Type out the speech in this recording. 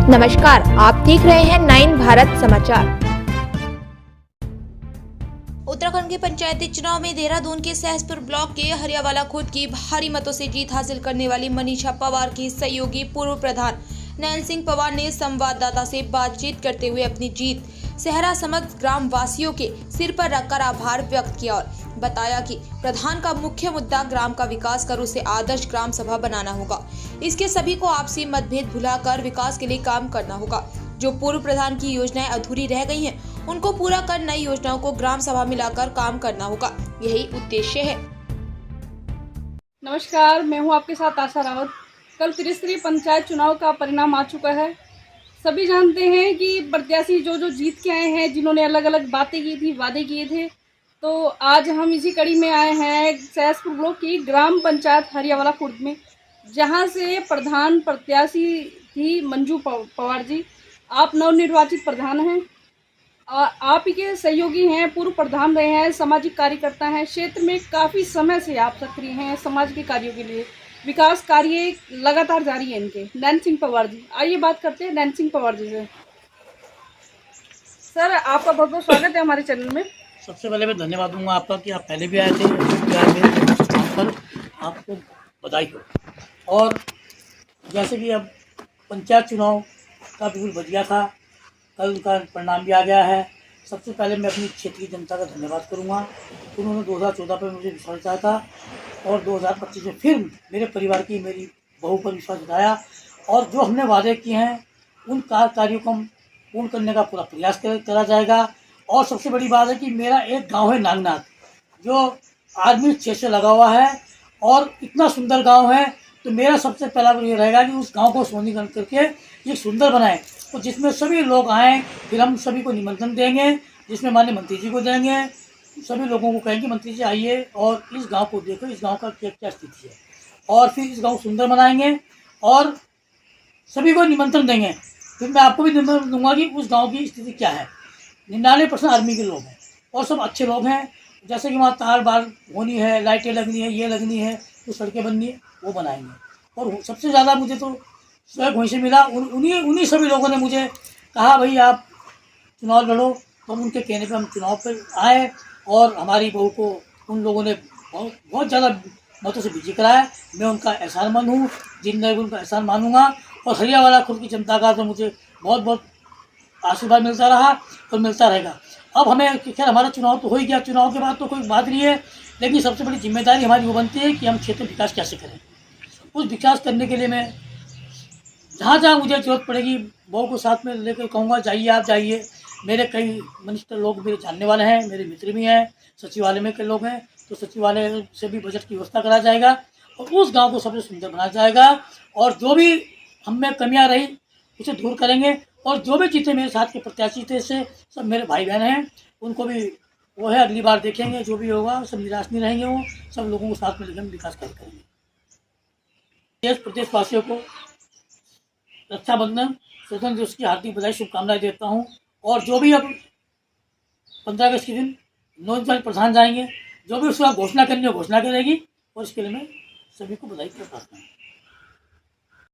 नमस्कार, आप देख रहे हैं 9 भारत समाचार। उत्तराखंड के पंचायती चुनाव में देहरादून के सहसपुर ब्लॉक के हरियावाला खुर्द की भारी मतों से जीत हासिल करने वाली मनीषा पवार की सहयोगी पूर्व प्रधान नैन सिंह पवार ने संवाददाता से बातचीत करते हुए अपनी जीत सहरा समस्त ग्राम वासियों के सिर पर रखकर आभार व्यक्त किया और बताया कि प्रधान का मुख्य मुद्दा ग्राम का विकास कर उसे आदर्श ग्राम सभा बनाना होगा। इसके सभी को आपसी मतभेद भुलाकर विकास के लिए काम करना होगा। जो पूर्व प्रधान की योजनाएं अधूरी रह गई हैं, उनको पूरा कर नई योजनाओं को ग्राम सभा मिलाकर काम करना होगा, यही उद्देश्य है। नमस्कार, मैं हूं आपके साथ आशा रावत। कल त्रिस्तरीय पंचायत चुनाव का परिणाम आ चुका है। सभी जानते हैं कि प्रत्याशी जो जीत के आए हैं, जिन्होंने अलग अलग बातें की थी, वादे किए थे, तो आज हम इसी कड़ी में आए हैं सहसपुर ब्लॉक की ग्राम पंचायत हरियावाला खुर्द में, जहां से प्रधान प्रत्याशी थी मंजू पवार जी। आप नवनिर्वाचित प्रधान हैं, आप ही के सहयोगी हैं, पूर्व प्रधान रहे हैं, सामाजिक कार्यकर्ता हैं। क्षेत्र में काफ़ी समय से आप सक्रिय हैं समाज के कार्यों के लिए। विकास कार्य लगातार जारी है इनके। नैन सिंह पवार जी, आइए बात करते हैं नैन सिंह पवार जी से। सर, आपका बहुत बहुत स्वागत है हमारे चैनल में। सबसे पहले मैं धन्यवाद दूंगा आपका कि आप पहले भी आए थे, भी आए मेरे पर आपको बधाई हो। और जैसे कि अब पंचायत चुनाव का बिल्कुल बच गया था, कल उनका परिणाम भी आ गया है। सबसे पहले मैं अपनी क्षेत्रीय जनता का धन्यवाद करूंगा। उन्होंने 2014 पर मुझे विश्वास दिया था और 2025 में फिर मेरे परिवार की, मेरी बहू पर विश्वास दिखाया। और जो हमने वादे किए हैं उन कार्यों को हम पूर्ण करने का पूरा प्रयास करा जाएगा। और सबसे बड़ी बात है कि मेरा एक गांव है नागनाथ, जो आर्मी क्षेत्र से लगा हुआ है और इतना सुंदर गांव है। तो मेरा सबसे पहला ये रहेगा कि उस गांव को सोनीकरण करके ये सुंदर बनाएं, तो जिसमें सभी लोग आएँ। फिर हम सभी को निमंत्रण देंगे, जिसमें माननीय मंत्री जी को देंगे। सभी लोगों को कहेंगे मंत्री जी आइए और इस गाँव को देखो, इस गाँव का क्या क्या स्थिति है, और फिर इस गाँव सुंदर बनाएंगे और सभी को निमंत्रण देंगे। फिर मैं आपको भी निमंत्रण दूंगा कि उस गाँव की स्थिति क्या है। 99% आर्मी के लोग हैं और सब अच्छे लोग हैं। जैसे कि वहाँ तार बार होनी है, लाइटें लगनी है, ये लगनी है, तो सड़कें बननी है, वो बनाएंगे। और सबसे ज़्यादा मुझे तो सहयोग वहीं से मिला। उन्हीं सभी लोगों ने मुझे कहा भाई आप चुनाव लड़ो। तो उनके कहने पर हम चुनाव पर आए और हमारी बहू को उन लोगों ने बहुत ज़्यादा मतों से विजय कराया। मैं उनका एहसानमंद हूँ, जिंदगी उनका एहसान मानूंगा। और हरियावाला खुर्द की जनता का तो मुझे बहुत बहुत आशीर्वाद मिलता रहा और मिलता रहेगा। अब हमें खैर हमारा चुनाव तो हो ही गया, चुनाव के बाद तो कोई बात नहीं है, लेकिन सबसे बड़ी जिम्मेदारी हमारी वो बनती है कि हम क्षेत्र विकास कैसे करें। उस विकास करने के लिए मैं जहाँ जहाँ मुझे जरूरत पड़ेगी बहू को साथ में लेकर कहूँगा जाइए, आप जाइए। मेरे कई मिनिस्टर लोग मेरे जानने वाले हैं, मेरे मित्र भी हैं, सचिवालय में कई लोग हैं, तो सचिवालय से भी बजट की व्यवस्था करा जाएगा और उस गाँव को सबसे सुंदर बनाया जाएगा। और जो भी हम में कमियाँ रही उसे दूर करेंगे। और जो भी जीते मेरे साथ के प्रत्याशी थे, से सब मेरे भाई बहन हैं, उनको भी वो है अगली बार देखेंगे। जो भी होगा सब निराश नहीं रहेंगे, वो सब लोगों को साथ में लेकर विकास कार्य करेंगे। देश प्रदेशवासियों को रक्षाबंधन, स्वतंत्र दिवस की हार्दिक बधाई, शुभकामनाएं देता हूँ। और जो भी अब 15 अगस्त के दिन नवनिर्वाचित प्रधान जाएंगे, जो भी उसका घोषणा करनी है घोषणा करेगी, और इसके लिए मैं सभी को बधाई करता हूँ।